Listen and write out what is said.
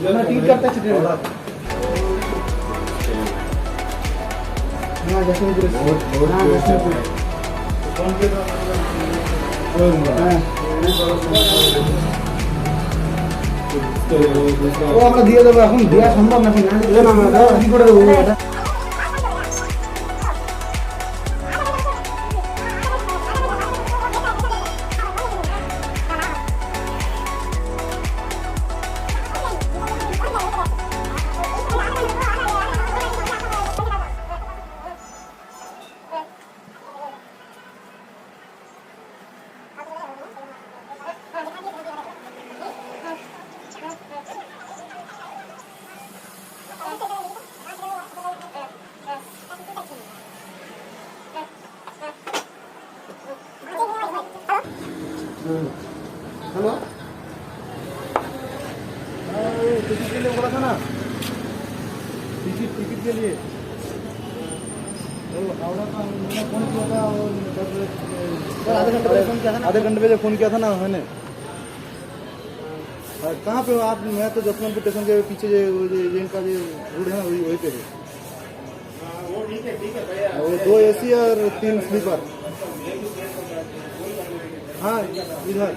ticket करता है चिट्ठी हाँ यशवंतपुर हाँ यशवंतपुर वो আমরা দিয়ে দেব এখন দেয়া সম্ভব না এখন না কি করে দেব এটা हेलो टिकट के लिए बोला था ना टिकट के लिए हावड़ा का मैंने फोन किया था और आधे घंटे पहले फोन किया था ना मैंने कहाँ पे हो आप मैं तो यशवंतपुर स्टेशन के पीछे का जो रोड है ना वही पे है वो ठीक है भैया वो 2 AC और 3 स्लीपर हाँ इधर